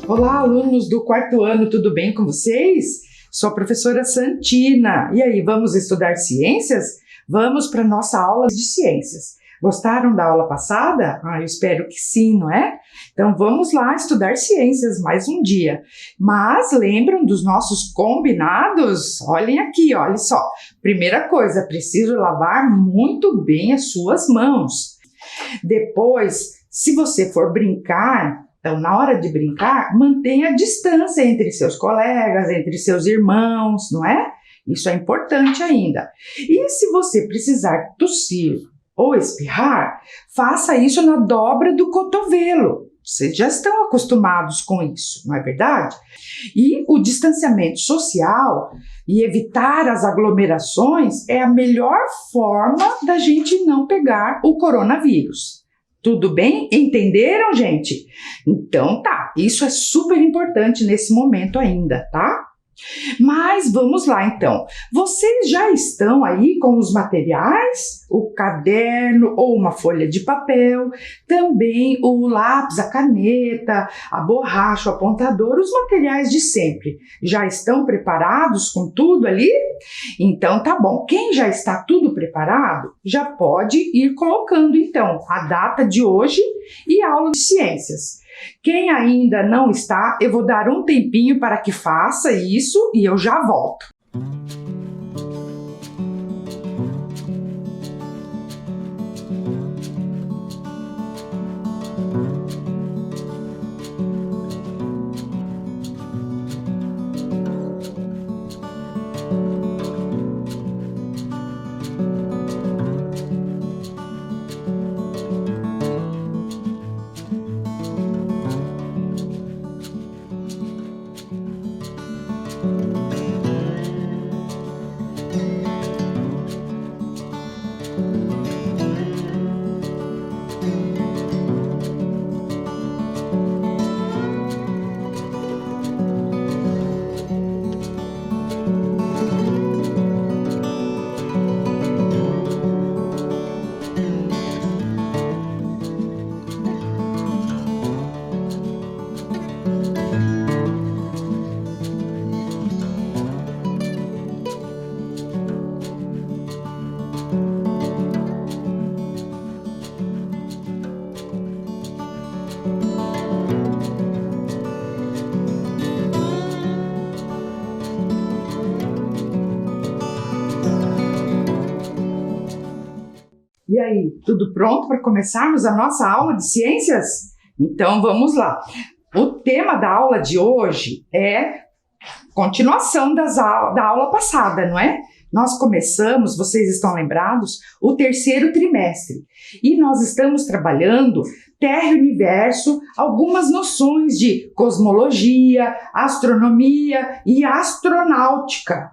Olá, alunos do quarto ano, tudo bem com vocês? Sou a professora Santina. E aí, vamos estudar ciências? Vamos para a nossa aula de ciências. Gostaram da aula passada? Eu espero que sim, não é? Então vamos lá estudar ciências mais um dia. Mas lembram dos nossos combinados? Olhem aqui, olha só. Primeira coisa, preciso lavar muito bem as suas mãos. Depois, se você for brincar, então na hora de brincar, mantenha a distância entre seus colegas, entre seus irmãos, não é? Isso é importante ainda. E se você precisar tossir ou espirrar, faça isso na dobra do cotovelo. Vocês já estão acostumados com isso, não é verdade? E o distanciamento social e evitar as aglomerações é a melhor forma da gente não pegar o coronavírus. Tudo bem? Entenderam, gente? Então tá, isso é super importante nesse momento ainda, tá? Mas vamos lá então, vocês já estão aí com os materiais, o caderno ou uma folha de papel, também o lápis, a caneta, a borracha, o apontador, os materiais de sempre. Já estão preparados com tudo ali? Então tá bom, quem já está tudo preparado, já pode ir colocando então a data de hoje e a aula de ciências. Quem ainda não está, eu vou dar um tempinho para que faça isso e eu já volto. E aí, tudo pronto para começarmos a nossa aula de ciências? Então vamos lá. O tema da aula de hoje é continuação da aula passada, não é? Nós começamos, vocês estão lembrados, o terceiro trimestre e nós estamos trabalhando Terra e Universo, algumas noções de cosmologia, astronomia e astronáutica.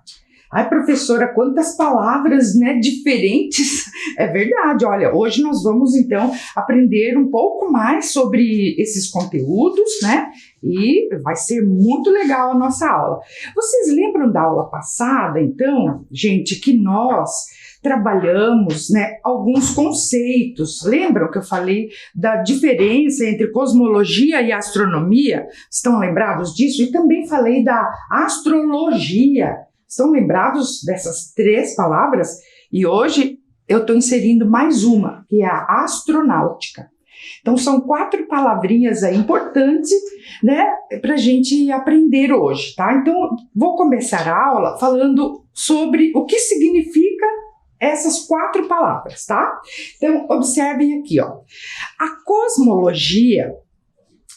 Ai, professora, quantas palavras, né, diferentes. É verdade, olha, hoje nós vamos então aprender um pouco mais sobre esses conteúdos, né? E vai ser muito legal a nossa aula. Vocês lembram da aula passada, então, gente, que nós trabalhamos, né, alguns conceitos. Lembram que eu falei da diferença entre cosmologia e astronomia? Estão lembrados disso? E também falei da astrologia. Estão lembrados dessas três palavras? E hoje eu estou inserindo mais uma, que é a astronáutica. Então são 4 palavrinhas aí importantes, né, para a gente aprender hoje, tá? Então vou começar a aula falando sobre o que significa essas 4 palavras, tá? Então observem aqui, ó. A cosmologia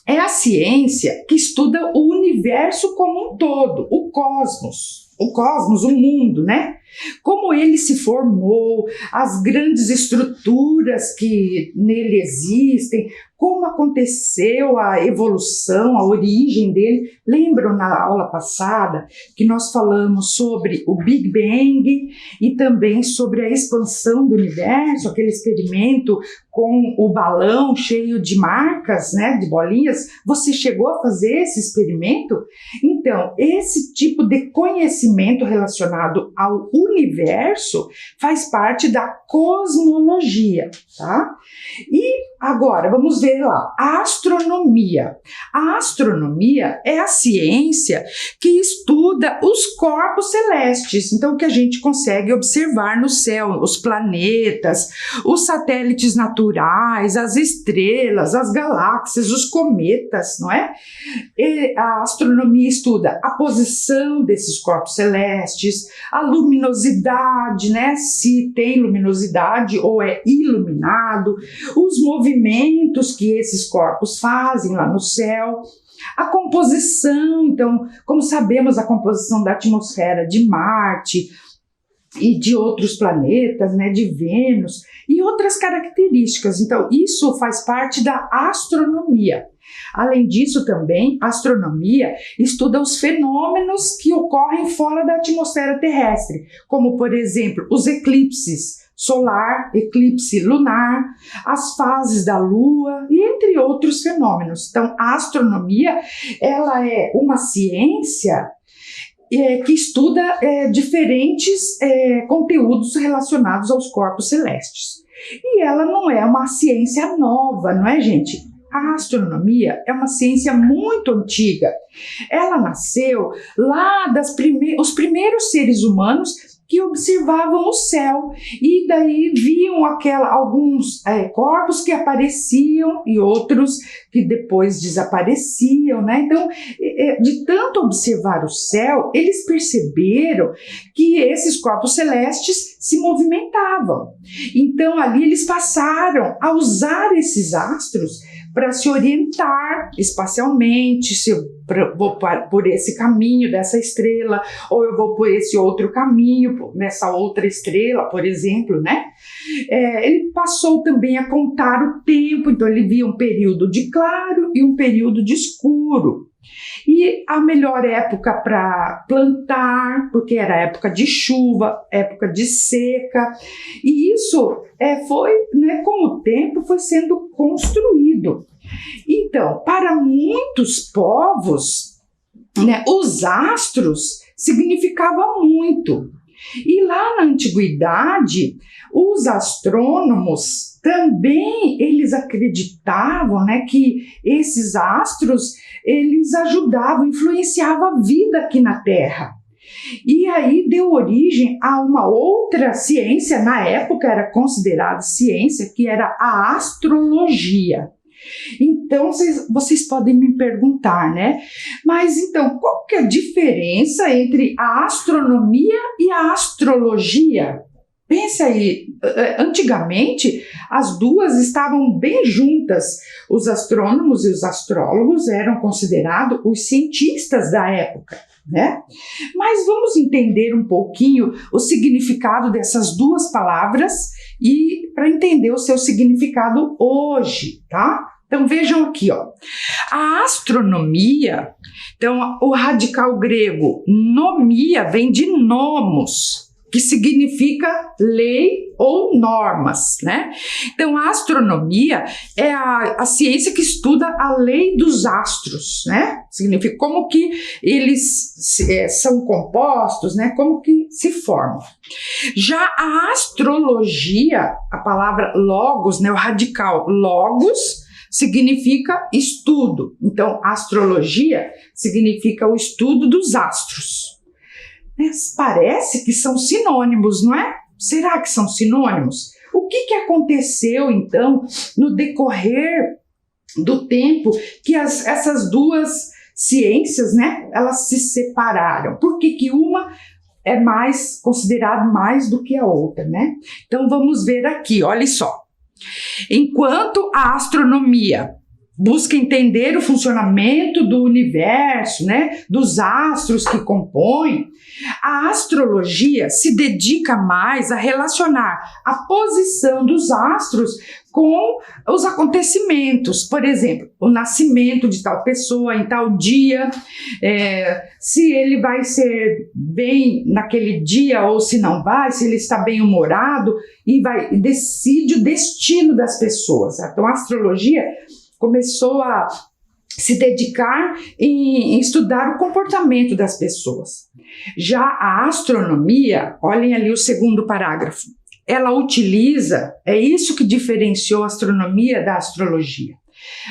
é a ciência que estuda o universo como um todo, o cosmos, o mundo, né? Como ele se formou, as grandes estruturas que nele existem, como aconteceu a evolução, a origem dele. Lembram na aula passada que nós falamos sobre o Big Bang e também sobre a expansão do universo, aquele experimento com o balão cheio de marcas, né, de bolinhas? Você chegou a fazer esse experimento? Então, esse tipo de conhecimento relacionado ao universo faz parte da cosmologia, tá? E agora, vamos ver lá, a astronomia. A astronomia é a ciência que estuda os corpos celestes, então que a gente consegue observar no céu, os planetas, os satélites naturais, as estrelas, as galáxias, os cometas, não é? E a astronomia estuda a posição desses corpos celestes, a luminosidade, né? Se tem luminosidade ou é iluminado, os movimentos que esses corpos fazem lá no céu, a composição, então, como sabemos, a composição da atmosfera de Marte e de outros planetas, né, de Vênus e outras características. Então, isso faz parte da astronomia. Além disso, também, a astronomia estuda os fenômenos que ocorrem fora da atmosfera terrestre, como, por exemplo, os eclipses solar, eclipse lunar, as fases da Lua e entre outros fenômenos. Então, a astronomia, ela é uma ciência que estuda diferentes conteúdos relacionados aos corpos celestes. E ela não é uma ciência nova, não é, gente? A astronomia é uma ciência muito antiga. Ela nasceu lá os primeiros seres humanos que observavam o céu e daí viam alguns corpos que apareciam e outros que depois desapareciam, né? Então, de tanto observar o céu, eles perceberam que esses corpos celestes se movimentavam. Então, ali eles passaram a usar esses astros para se orientar espacialmente, se eu vou por esse caminho dessa estrela, ou eu vou por esse outro caminho, nessa outra estrela, por exemplo, né? Ele passou também a contar o tempo, então ele via um período de claro e um período de escuro. E a melhor época para plantar, porque era época de chuva, época de seca, e isso foi, né, com o tempo, foi sendo construído. Então, para muitos povos, né, os astros significavam muito. E lá na antiguidade, os astrônomos também, eles acreditavam, né, que esses astros, eles ajudavam, influenciavam a vida aqui na Terra. E aí deu origem a uma outra ciência, na época era considerada ciência, que era a astrologia. Então, vocês podem me perguntar, né? Mas então, qual que é a diferença entre a astronomia e a astrologia? Pensa aí, antigamente as duas estavam bem juntas. Os astrônomos e os astrólogos eram considerados os cientistas da época, né? Mas vamos entender um pouquinho o significado dessas duas palavras e para entender o seu significado hoje, tá? Então vejam aqui, ó. A astronomia, então o radical grego nomia vem de nomos, que significa lei ou normas, né? Então a astronomia é a ciência que estuda a lei dos astros, né? Significa como que eles são compostos, né? Como que se formam. Já a astrologia, a palavra logos, né? O radical logos significa estudo. Então astrologia significa o estudo dos astros. Parece que são sinônimos, não é? Será que são sinônimos? O que aconteceu, então, no decorrer do tempo que essas duas ciências, né, elas se separaram? Por que uma é mais considerada mais do que a outra, né? Então, vamos ver aqui, olha só. Enquanto a astronomia busca entender o funcionamento do universo, né, dos astros que compõem, a astrologia se dedica mais a relacionar a posição dos astros com os acontecimentos. Por exemplo, o nascimento de tal pessoa em tal dia, se ele vai ser bem naquele dia ou se não vai, se ele está bem-humorado, e decide o destino das pessoas. Então, a astrologia começou a se dedicar em estudar o comportamento das pessoas. Já a astronomia, olhem ali o segundo parágrafo, ela utiliza, é isso que diferenciou a astronomia da astrologia.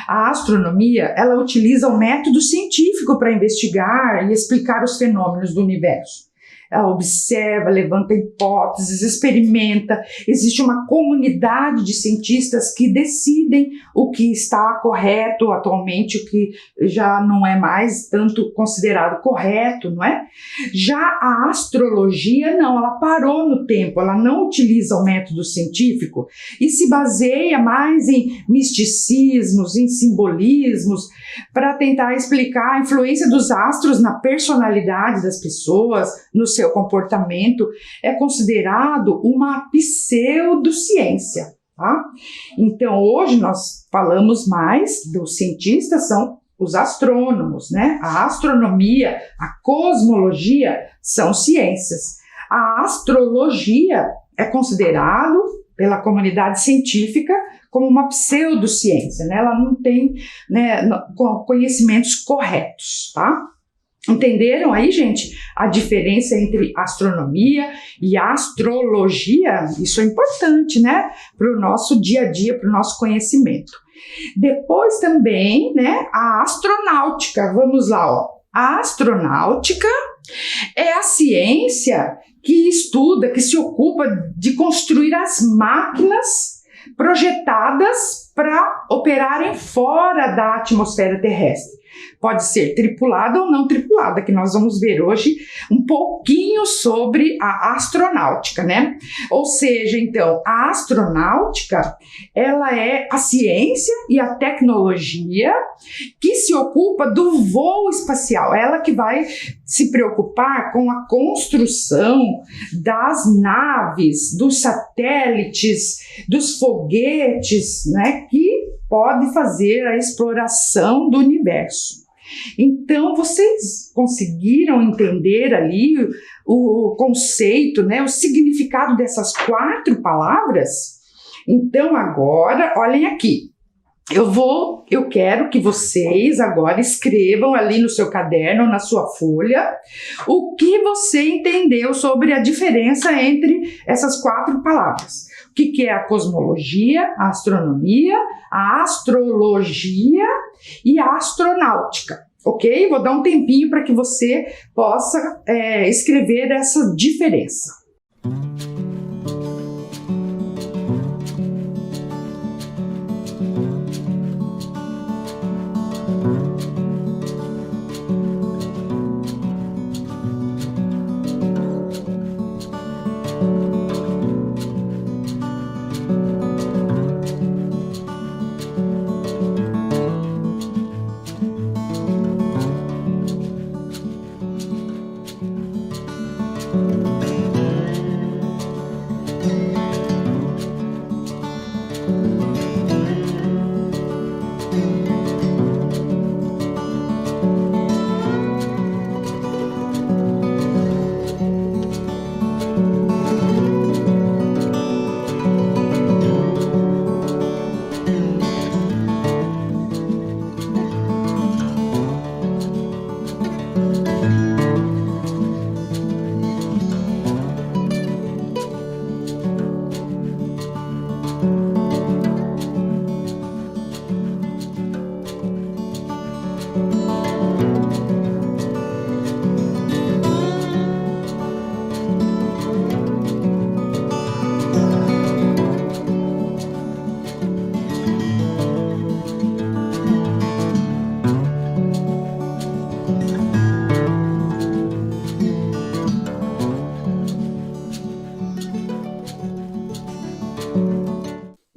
A astronomia, ela utiliza o método científico para investigar e explicar os fenômenos do universo. Ela observa, levanta hipóteses, experimenta. Existe uma comunidade de cientistas que decidem o que está correto atualmente, o que já não é mais tanto considerado correto, não é? Já a astrologia não, ela parou no tempo, ela não utiliza o método científico e se baseia mais em misticismos, em simbolismos, para tentar explicar a influência dos astros na personalidade das pessoas, no seu comportamento. É considerado uma pseudociência, tá? Então, hoje nós falamos mais dos cientistas, são os astrônomos, né? A astronomia, a cosmologia são ciências. A astrologia é considerado pela comunidade científica como uma pseudociência, né? Ela não tem, né, conhecimentos corretos, tá? Entenderam aí, gente, a diferença entre astronomia e astrologia? Isso é importante, né, para o nosso dia a dia, para o nosso conhecimento. Depois também, né, a astronáutica. Vamos lá, ó. A astronáutica é a ciência que estuda, que se ocupa de construir as máquinas projetadas para operarem fora da atmosfera terrestre. Pode ser tripulada ou não tripulada, que nós vamos ver hoje um pouquinho sobre a astronáutica, né? Ou seja, então, a astronáutica, ela é a ciência e a tecnologia que se ocupa do voo espacial, ela que vai se preocupar com a construção das naves, dos satélites, dos foguetes, né, que pode fazer a exploração do universo. Então, vocês conseguiram entender ali o conceito, né, o significado dessas 4 palavras? Então, agora, olhem aqui. Eu quero que vocês agora escrevam ali no seu caderno, na sua folha, o que você entendeu sobre a diferença entre essas 4 palavras. O que é a cosmologia, a astronomia, a astrologia e a astronáutica, ok? Vou dar um tempinho para que você possa escrever essa diferença.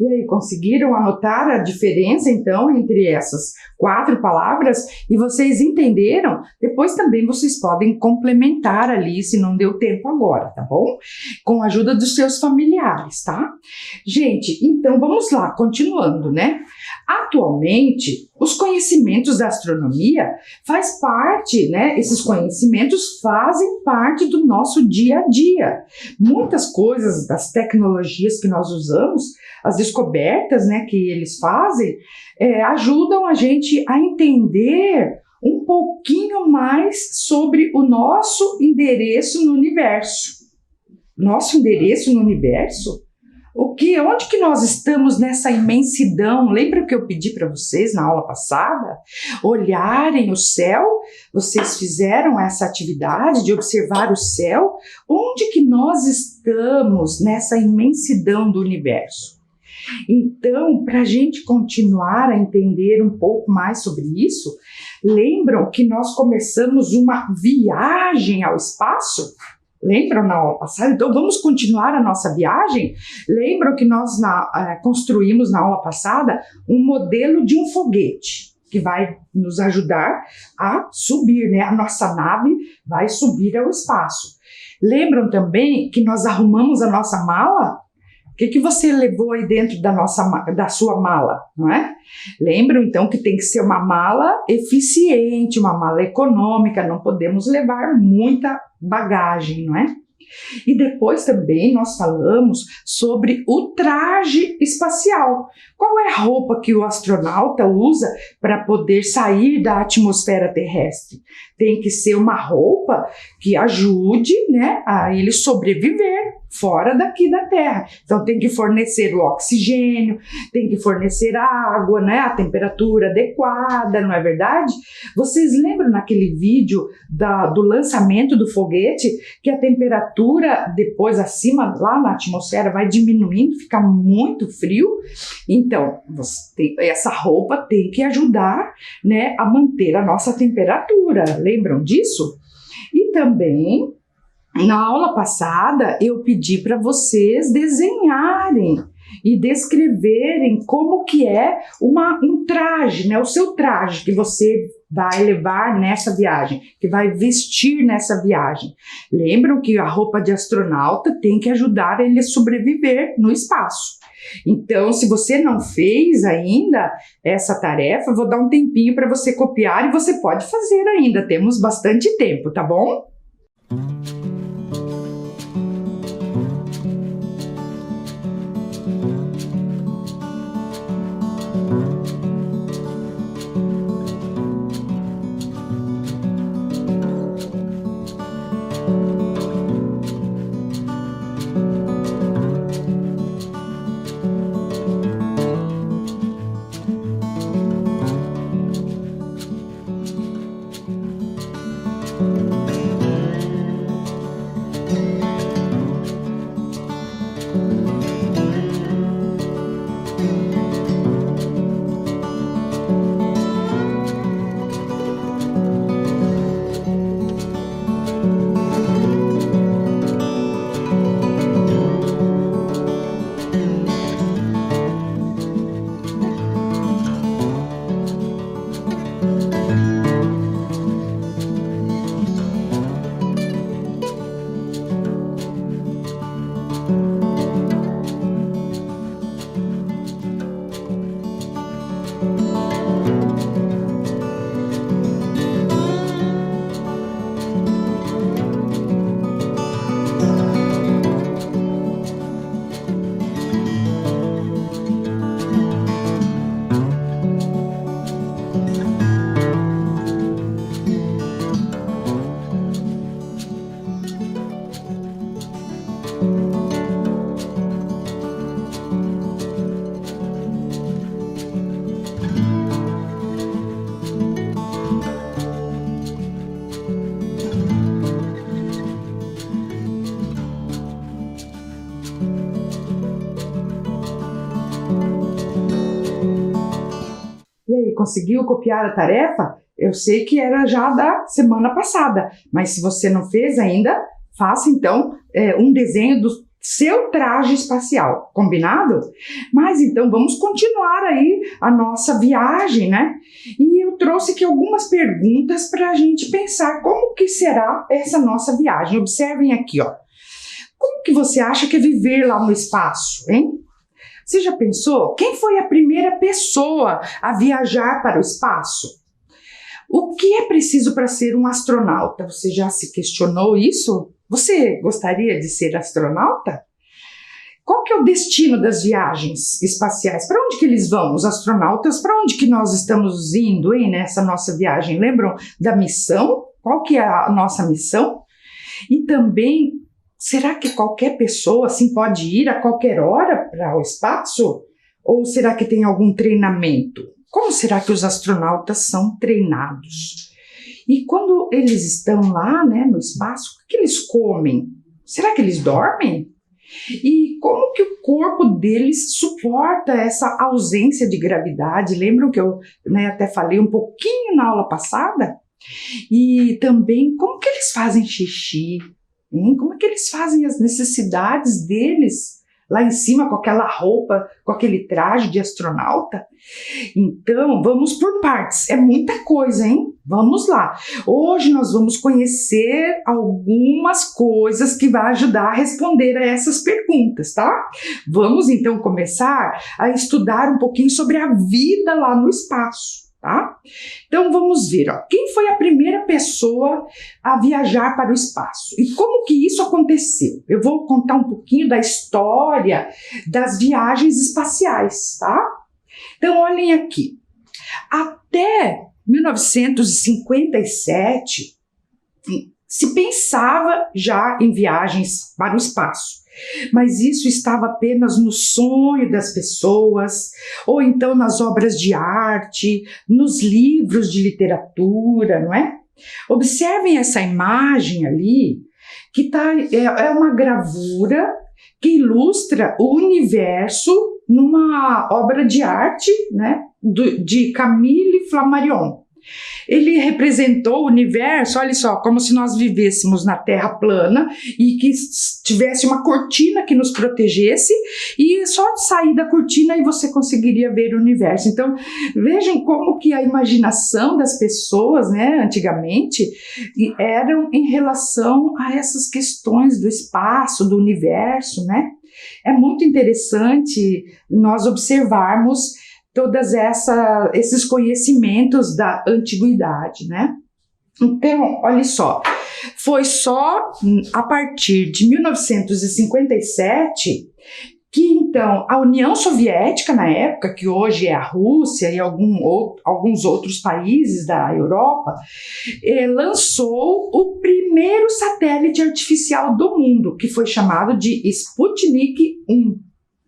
E aí, conseguiram anotar a diferença, então, entre essas 4 palavras? E vocês entenderam? Depois também vocês podem complementar ali, se não deu tempo agora, tá bom? Com a ajuda dos seus familiares, tá? Gente, então vamos lá, continuando, né? Atualmente, os conhecimentos da astronomia faz parte, né? Esses conhecimentos fazem parte do nosso dia a dia. Muitas coisas das tecnologias que nós usamos, as descobertas, né, que eles fazem, ajudam a gente a entender um pouquinho mais sobre o nosso endereço no universo. Nosso endereço no universo? Onde que nós estamos nessa imensidão? Lembra que eu pedi para vocês na aula passada? Olharem o céu? Vocês fizeram essa atividade de observar o céu? Onde que nós estamos nessa imensidão do universo? Então, para a gente continuar a entender um pouco mais sobre isso, lembram que nós começamos uma viagem ao espaço? Lembram na aula passada? Então vamos continuar a nossa viagem? Lembram que nós construímos na aula passada um modelo de um foguete que vai nos ajudar a subir, né? A nossa nave vai subir ao espaço. Lembram também que nós arrumamos a nossa mala? O que você levou aí dentro da sua mala, não é? Lembram, então, que tem que ser uma mala eficiente, uma mala econômica, não podemos levar muita bagagem, não é? E depois também nós falamos sobre o traje espacial. Qual é a roupa que o astronauta usa para poder sair da atmosfera terrestre? Tem que ser uma roupa que ajude, né, a ele sobreviver fora daqui da Terra. Então tem que fornecer o oxigênio, tem que fornecer a água, né, a temperatura adequada, não é verdade? Vocês lembram naquele vídeo do lançamento do foguete que a temperatura depois acima, lá na atmosfera, vai diminuindo, fica muito frio? Então, essa roupa tem que ajudar, né, a manter a nossa temperatura. Lembram disso? E também, na aula passada, eu pedi para vocês desenharem e descreverem como que é um traje, né? O seu traje que você vai levar nessa viagem, que vai vestir nessa viagem. Lembram que a roupa de astronauta tem que ajudar ele a sobreviver no espaço. Então, se você não fez ainda essa tarefa, vou dar um tempinho para você copiar e você pode fazer ainda, temos bastante tempo, tá bom? E aí, conseguiu copiar a tarefa? Eu sei que era já da semana passada, mas se você não fez ainda, faça então um desenho do seu traje espacial, combinado? Mas então vamos continuar aí a nossa viagem, né? E eu trouxe aqui algumas perguntas para a gente pensar como que será essa nossa viagem. Observem aqui, ó. Como que você acha que é viver lá no espaço, hein? Você já pensou? Quem foi a primeira pessoa a viajar para o espaço? O que é preciso para ser um astronauta? Você já se questionou isso? Você gostaria de ser astronauta? Qual que é o destino das viagens espaciais? Para onde que eles vão, os astronautas? Para onde que nós estamos indo, hein, nessa nossa viagem? Lembram da missão? Qual que é a nossa missão? E também, será que qualquer pessoa assim pode ir a qualquer hora para o espaço? Ou será que tem algum treinamento? Como será que os astronautas são treinados? E quando eles estão lá, né, no espaço, o que eles comem? Será que eles dormem? E como que o corpo deles suporta essa ausência de gravidade? Lembram que eu, né, até falei um pouquinho na aula passada? E também como que eles fazem xixi? Como é que eles fazem as necessidades deles lá em cima com aquela roupa, com aquele traje de astronauta? Então, vamos por partes. É muita coisa, hein? Vamos lá. Hoje nós vamos conhecer algumas coisas que vão ajudar a responder a essas perguntas, tá? Vamos então começar a estudar um pouquinho sobre a vida lá no espaço, tá? Então vamos ver, ó, quem foi a primeira pessoa a viajar para o espaço e como que isso aconteceu. Eu vou contar um pouquinho da história das viagens espaciais, tá? Então olhem aqui, até 1957 se pensava já em viagens para o espaço. Mas isso estava apenas no sonho das pessoas, ou então nas obras de arte, nos livros de literatura, não é? Observem essa imagem ali, que é uma gravura que ilustra o universo numa obra de arte, né, de Camille Flammarion. Ele representou o universo, olha só, como se nós vivêssemos na Terra plana e que tivesse uma cortina que nos protegesse e só sair da cortina e você conseguiria ver o universo. Então, vejam como que a imaginação das pessoas, né, antigamente, eram em relação a essas questões do espaço, do universo, né? É muito interessante nós observarmos todos esses conhecimentos da antiguidade, né? Então, olha só, foi só a partir de 1957 que, então, a União Soviética, na época, que hoje é a Rússia e alguns outros países da Europa, lançou o primeiro satélite artificial do mundo, que foi chamado de Sputnik 1,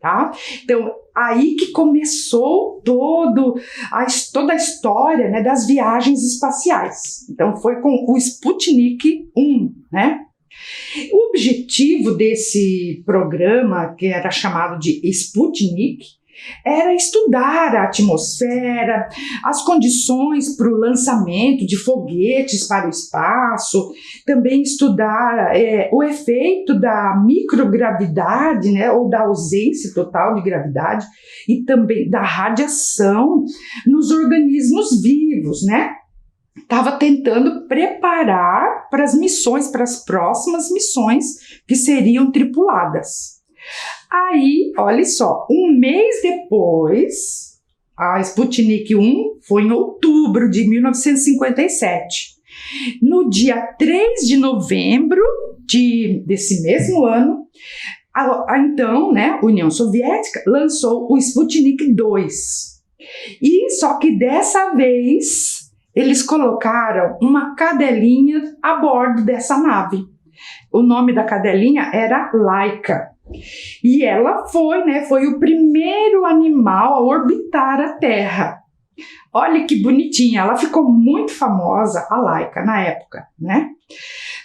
tá? Então, aí que começou toda a história, né, das viagens espaciais. Então, foi com o Sputnik 1, né? O objetivo desse programa, que era chamado de Sputnik, era estudar a atmosfera, as condições para o lançamento de foguetes para o espaço, também estudar o efeito da microgravidade, né, ou da ausência total de gravidade, e também da radiação nos organismos vivos, né? Estava tentando preparar para as missões, para as próximas missões que seriam tripuladas. Aí, olha só, um mês depois, a Sputnik 1 foi em outubro de 1957. No dia 3 de novembro desse mesmo ano, então, né, a União Soviética lançou o Sputnik 2. E só que dessa vez eles colocaram uma cadelinha a bordo dessa nave. O nome da cadelinha era Laika. E ela foi o primeiro animal a orbitar a Terra. Olha que bonitinha, ela ficou muito famosa, a Laika, na época, né?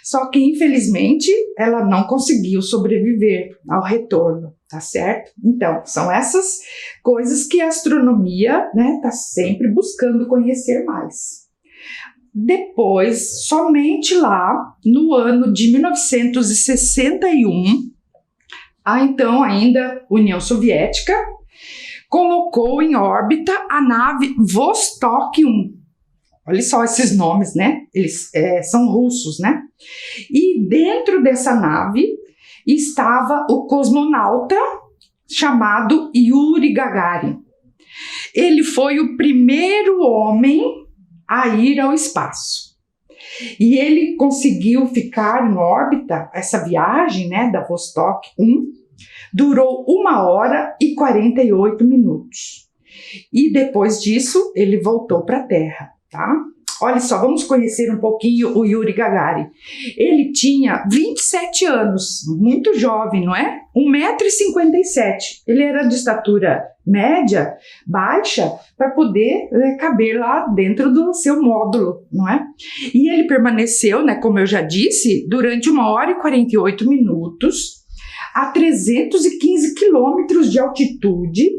Só que, infelizmente, ela não conseguiu sobreviver ao retorno, tá certo? Então, são essas coisas que a astronomia, né, tá sempre buscando conhecer mais. Depois, somente lá, no ano de 1961, a então ainda União Soviética colocou em órbita a nave Vostok 1. Olha só esses nomes, né? Eles são russos, né? E dentro dessa nave estava o cosmonauta chamado Yuri Gagarin. Ele foi o primeiro homem a ir ao espaço. E ele conseguiu ficar em órbita, essa viagem, né, da Vostok 1, durou 1h48 minutos. E depois disso, ele voltou para a Terra, tá? Olha só, vamos conhecer um pouquinho o Yuri Gagarin. Ele tinha 27 anos, muito jovem, não é? 1,57 m. Ele era de estatura média, baixa, para poder caber lá dentro do seu módulo, não é? E ele permaneceu, né, como eu já disse, durante 1h48 a 315 quilômetros de altitude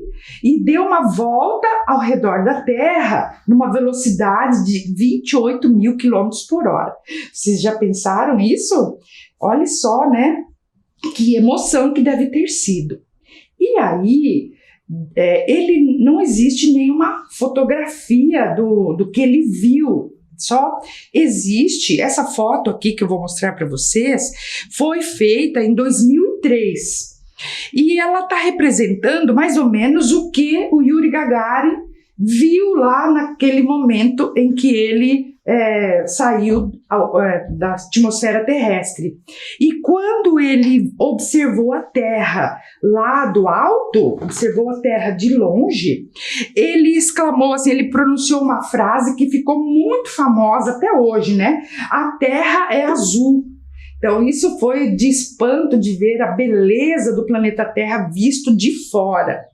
e deu uma volta ao redor da Terra numa velocidade de 28 mil quilômetros por hora. Vocês já pensaram nisso? Olha só, né? Que emoção que deve ter sido. E aí, ele não existe nenhuma fotografia do que ele viu. Só existe essa foto aqui que eu vou mostrar para vocês, foi feita em 2003 e ela está representando mais ou menos o que o Yuri Gagarin viu lá naquele momento em que ele saiu da atmosfera terrestre. E quando ele observou a Terra lá do alto, observou a Terra de longe, ele exclamou assim, ele pronunciou uma frase que ficou muito famosa até hoje, né? A Terra é azul. Então isso foi de espanto de ver a beleza do planeta Terra visto de fora.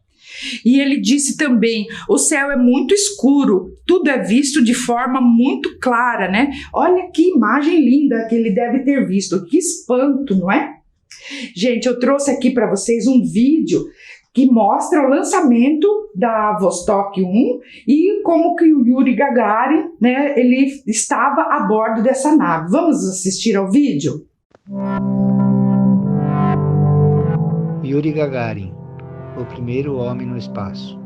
E ele disse também, o céu é muito escuro, tudo é visto de forma muito clara, né? Olha que imagem linda que ele deve ter visto, que espanto, não é? Gente, eu trouxe aqui para vocês um vídeo que mostra o lançamento da Vostok 1 e como que o Yuri Gagarin, né, ele estava a bordo dessa nave. Vamos assistir ao vídeo? Yuri Gagarin, o primeiro homem no espaço.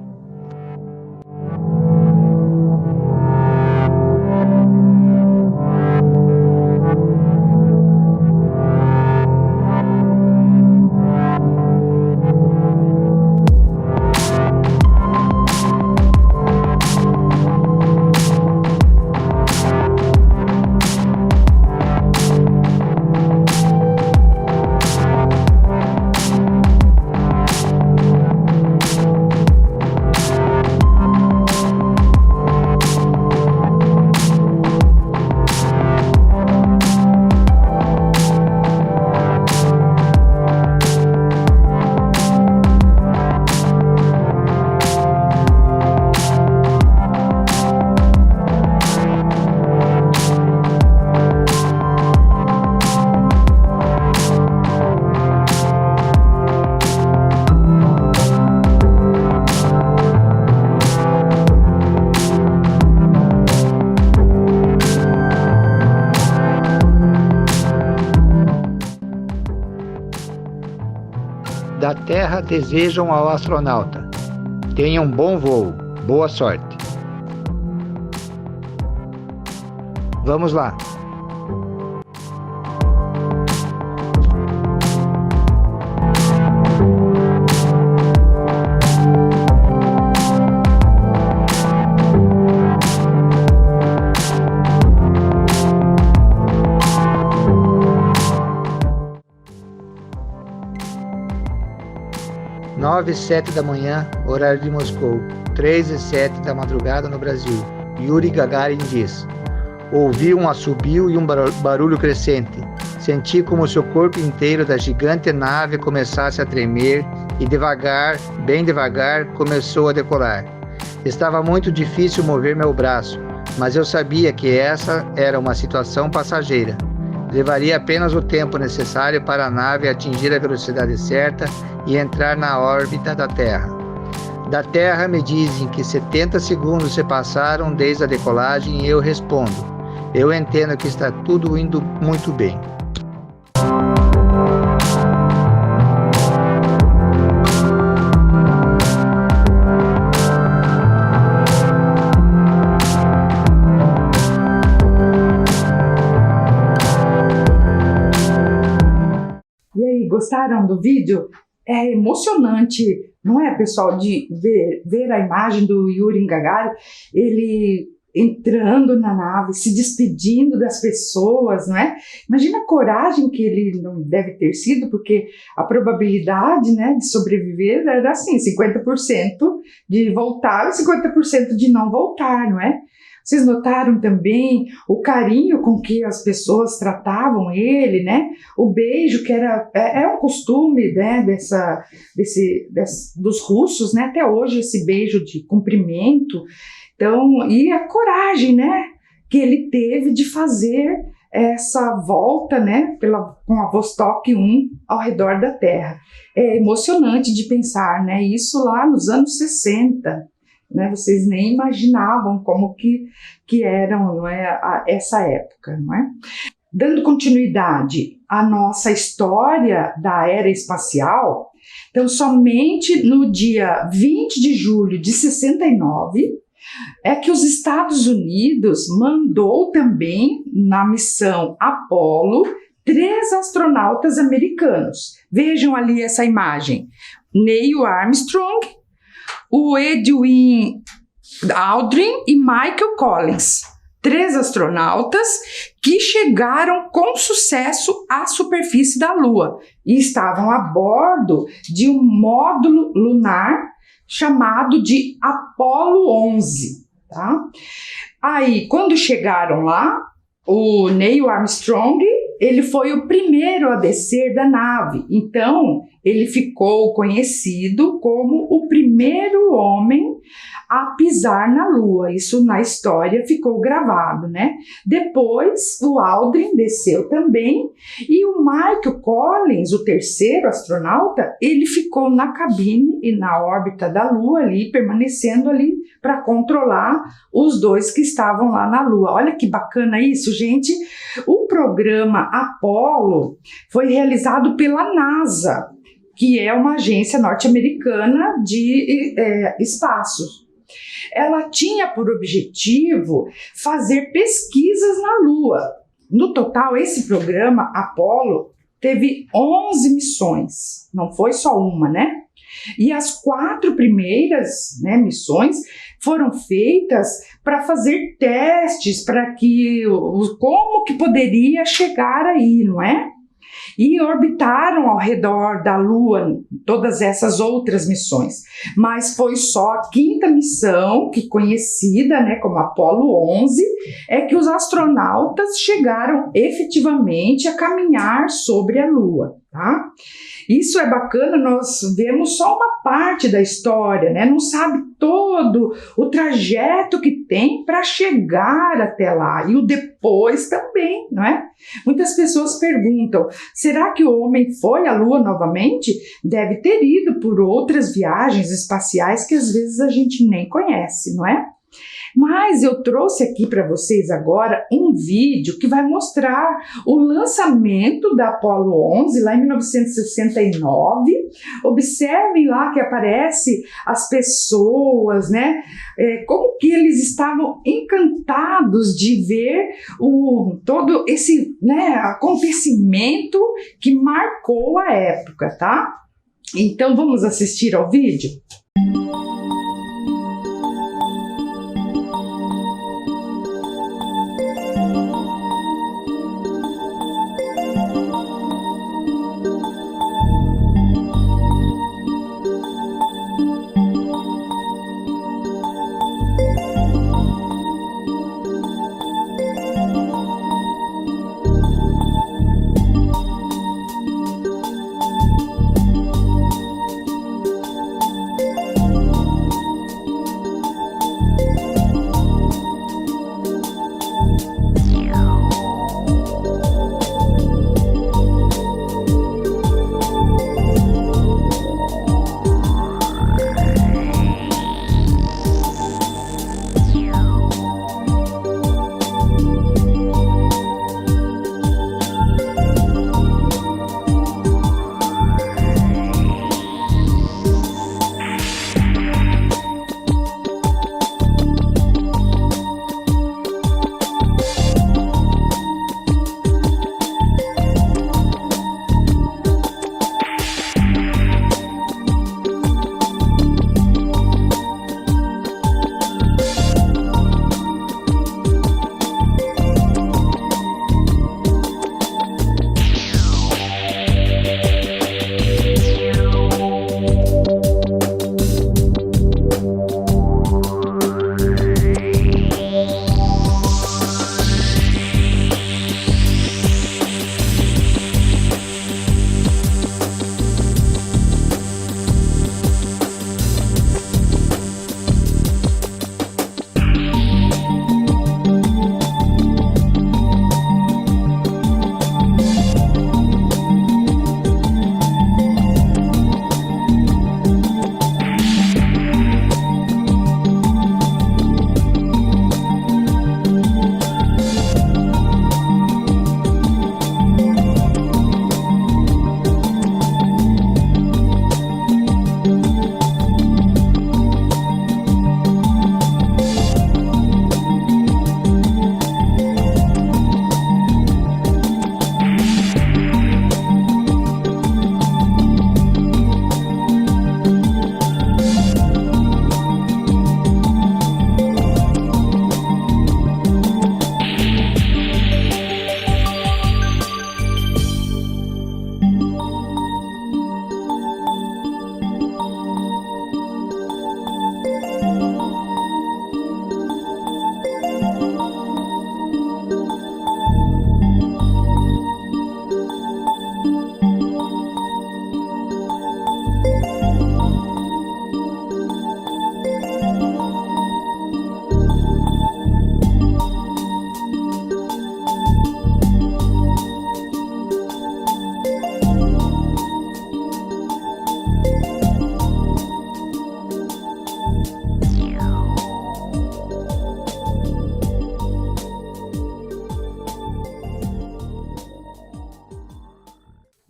Da Terra desejam ao astronauta: tenha um bom voo, boa sorte. Vamos lá. Nove e 7 da manhã, horário de Moscou, 3 e 7 da madrugada no Brasil. Yuri Gagarin diz: ouvi um assobio e um barulho crescente. Senti como seu corpo inteiro da gigante nave começasse a tremer e devagar, bem devagar, começou a decolar. Estava muito difícil mover meu braço, mas eu sabia que essa era uma situação passageira. Levaria apenas o tempo necessário para a nave atingir a velocidade certa e entrar na órbita da Terra. Da Terra me dizem que 70 segundos se passaram desde a decolagem e eu respondo: eu entendo que está tudo indo muito bem. E aí, gostaram do vídeo? É emocionante, não é, pessoal, de ver a imagem do Yuri Gagarin, ele entrando na nave, se despedindo das pessoas, não é? Imagina a coragem que ele não deve ter sido, porque a probabilidade, né, de sobreviver era assim, 50% de voltar e 50% de não voltar, não é? Vocês notaram também o carinho com que as pessoas tratavam ele, né? O beijo, que é um costume, né, dos russos, né? Até hoje, esse beijo de cumprimento. Então, e a coragem, né, que ele teve de fazer essa volta, né, com a Vostok 1 ao redor da Terra. É emocionante de pensar, né, isso lá nos anos 60, né, vocês nem imaginavam como que eram, não é, essa época, não é? Dando continuidade à nossa história da era espacial, então somente no dia 20 de julho de 69, é que os Estados Unidos mandou também na missão Apollo 3 astronautas americanos. Vejam ali essa imagem. Neil Armstrong, o Edwin Aldrin e Michael Collins. 3 astronautas que chegaram com sucesso à superfície da Lua e estavam a bordo de um módulo lunar chamado de Apollo 11, tá? Aí, quando chegaram lá, o Neil Armstrong, ele foi o primeiro a descer da nave. Então, ele ficou conhecido como o primeiro homem a pisar na Lua. Isso na história ficou gravado, né? Depois, o Aldrin desceu também e o Michael Collins, o terceiro astronauta, ele ficou na cabine e na órbita da Lua ali, permanecendo ali para controlar os 2 que estavam lá na Lua. Olha que bacana isso, gente. O programa Apollo foi realizado pela NASA, que é uma agência norte-americana de espaço. Ela tinha por objetivo fazer pesquisas na Lua. No total, esse programa Apollo teve 11 missões, não foi só uma, né? E as 4 primeiras, né, missões foram feitas para fazer testes para como que poderia chegar aí, não é? E orbitaram ao redor da Lua todas essas outras missões. Mas foi só a 5ª missão, que conhecida, né, como Apollo 11, é que os astronautas chegaram efetivamente a caminhar sobre a Lua, tá? Isso é bacana, nós vemos só uma parte da história, né? Não sabe todo o trajeto que tem para chegar até lá e o depois também, não é? Muitas pessoas perguntam, será que o homem foi à Lua novamente? Deve ter ido por outras viagens espaciais que às vezes a gente nem conhece, não é? Mas eu trouxe aqui para vocês agora um vídeo que vai mostrar o lançamento da Apollo 11 lá em 1969. Observem lá que aparece as pessoas, né? Como que eles estavam encantados de ver todo esse, né, acontecimento que marcou a época, tá? Então vamos assistir ao vídeo?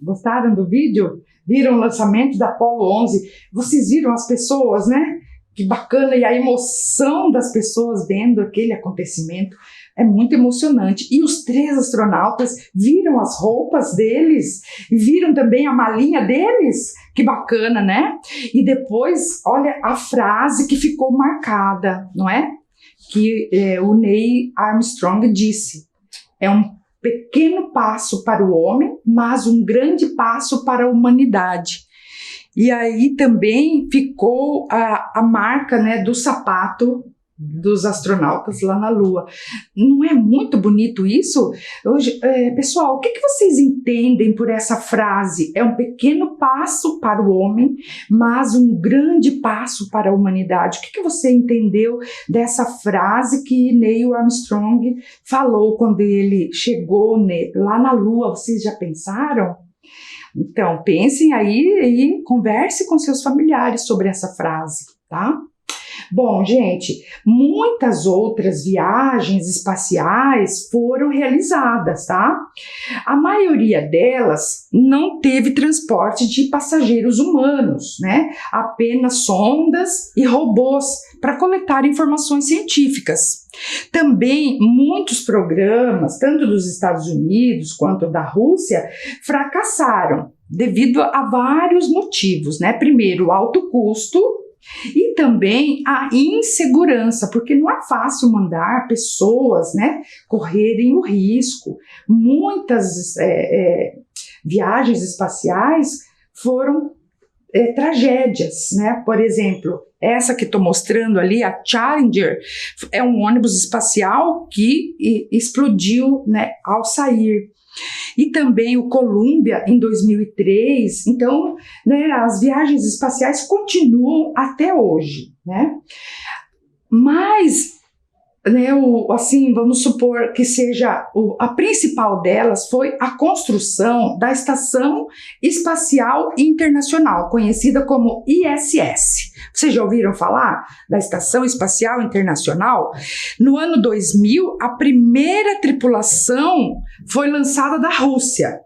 Gostaram do vídeo? Viram o lançamento da Apollo 11? Vocês viram as pessoas, né? Que bacana, e a emoção das pessoas vendo aquele acontecimento é muito emocionante. E os 3 astronautas viram as roupas deles, viram também a malinha deles, que bacana, né? E depois, olha a frase que ficou marcada, não é? Que o Neil Armstrong disse: é um pequeno passo para o homem, mas um grande passo para a humanidade. E aí também ficou a marca, né, do sapato dos astronautas lá na Lua. Não é muito bonito isso? Hoje, pessoal, o que vocês entendem por essa frase? É um pequeno passo para o homem, mas um grande passo para a humanidade. O que você entendeu dessa frase que Neil Armstrong falou quando ele chegou lá na Lua? Vocês já pensaram? Então, pensem aí e converse com seus familiares sobre essa frase, tá? Bom, gente, muitas outras viagens espaciais foram realizadas, tá? A maioria delas não teve transporte de passageiros humanos, né? Apenas sondas e robôs para coletar informações científicas. Também muitos programas, tanto dos Estados Unidos quanto da Rússia, fracassaram devido a vários motivos, né? Primeiro, o alto custo, e também a insegurança, porque não é fácil mandar pessoas, né, correrem o risco. Muitas viagens espaciais foram tragédias, né? Por exemplo, essa que estou mostrando ali, a Challenger, é um ônibus espacial que explodiu, né, ao sair. E também o Columbia em 2003. Então, né, as viagens espaciais continuam até hoje, né? Mas, né, assim, vamos supor que seja a principal delas foi a construção da Estação Espacial Internacional, conhecida como ISS. Vocês já ouviram falar da Estação Espacial Internacional? No ano 2000, a primeira tripulação foi lançada da Rússia.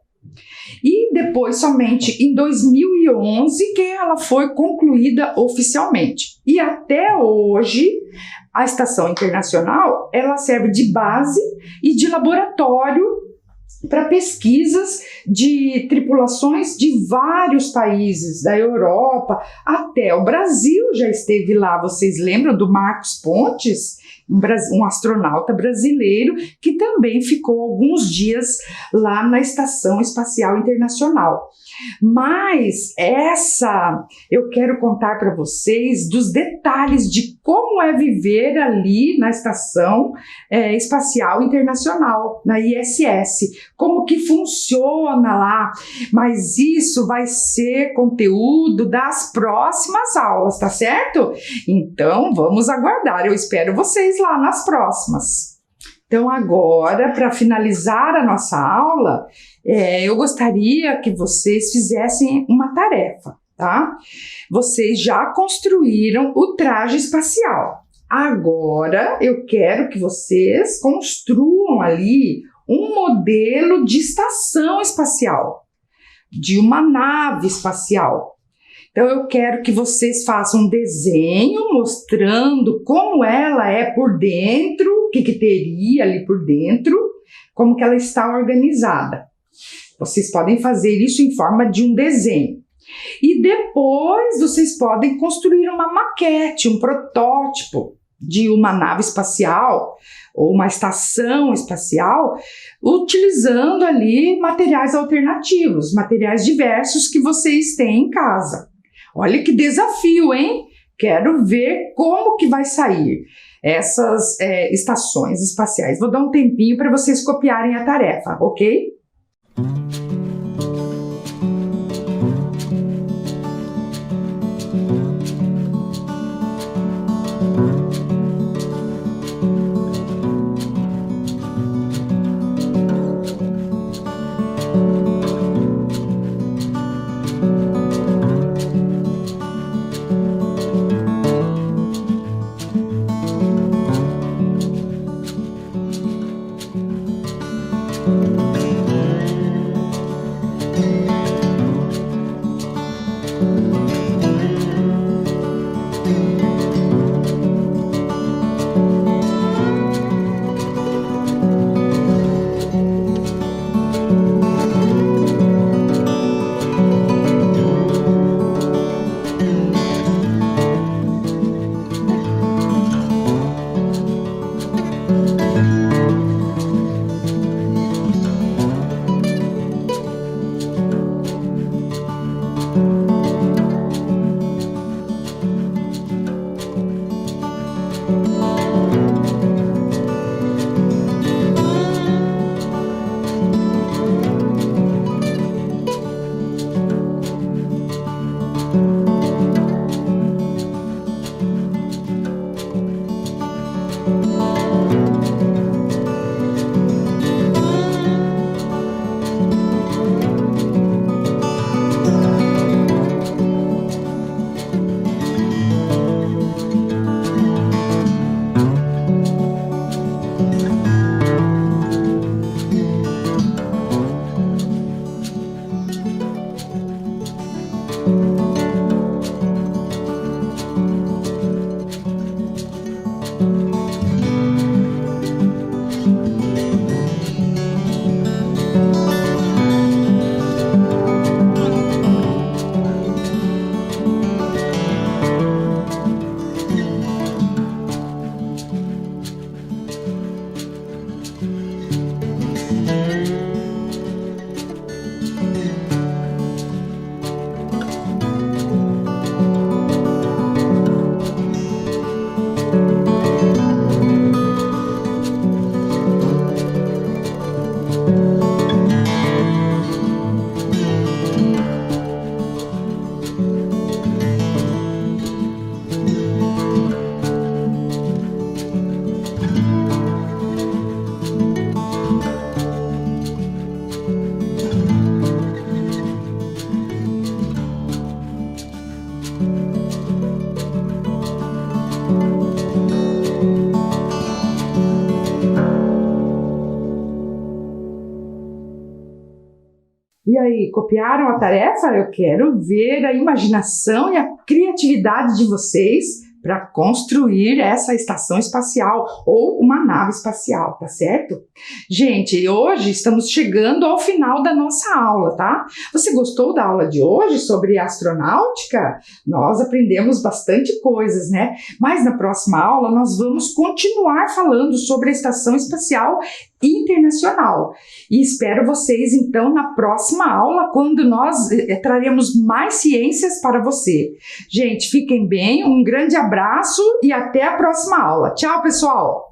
E depois, somente em 2011, que ela foi concluída oficialmente. E até hoje, a Estação Internacional, ela serve de base e de laboratório para pesquisas de tripulações de vários países, da Europa até o Brasil já esteve lá. Vocês lembram do Marcos Pontes? Um astronauta brasileiro que também ficou alguns dias lá na Estação Espacial Internacional. Mas eu quero contar para vocês dos detalhes de como é viver ali na Estação Espacial Internacional, na ISS, como que funciona lá. Mas isso vai ser conteúdo das próximas aulas, tá certo? Então vamos aguardar, eu espero vocês lá nas próximas. Então agora, para finalizar a nossa aula, eu gostaria que vocês fizessem uma tarefa, tá? Vocês já construíram o traje espacial. Agora eu quero que vocês construam ali um modelo de estação espacial, de uma nave espacial. Então eu quero que vocês façam um desenho mostrando como ela é por dentro, o que teria ali por dentro, como que ela está organizada. Vocês podem fazer isso em forma de um desenho. E depois vocês podem construir uma maquete, um protótipo de uma nave espacial ou uma estação espacial, utilizando ali materiais alternativos, materiais diversos que vocês têm em casa. Olha que desafio, hein? Quero ver como que vai sair essas estações espaciais. Vou dar um tempinho para vocês copiarem a tarefa, ok? E aí, copiaram a tarefa? Eu quero ver a imaginação e a criatividade de vocês para construir essa estação espacial ou uma nave espacial, tá certo? Gente, hoje estamos chegando ao final da nossa aula, tá? Você gostou da aula de hoje sobre astronáutica? Nós aprendemos bastante coisas, né? Mas na próxima aula nós vamos continuar falando sobre a Estação Espacial Internacional. E espero vocês, então, na próxima aula, quando nós traremos mais ciências para você. Gente, fiquem bem, um grande abraço e até a próxima aula. Tchau, pessoal!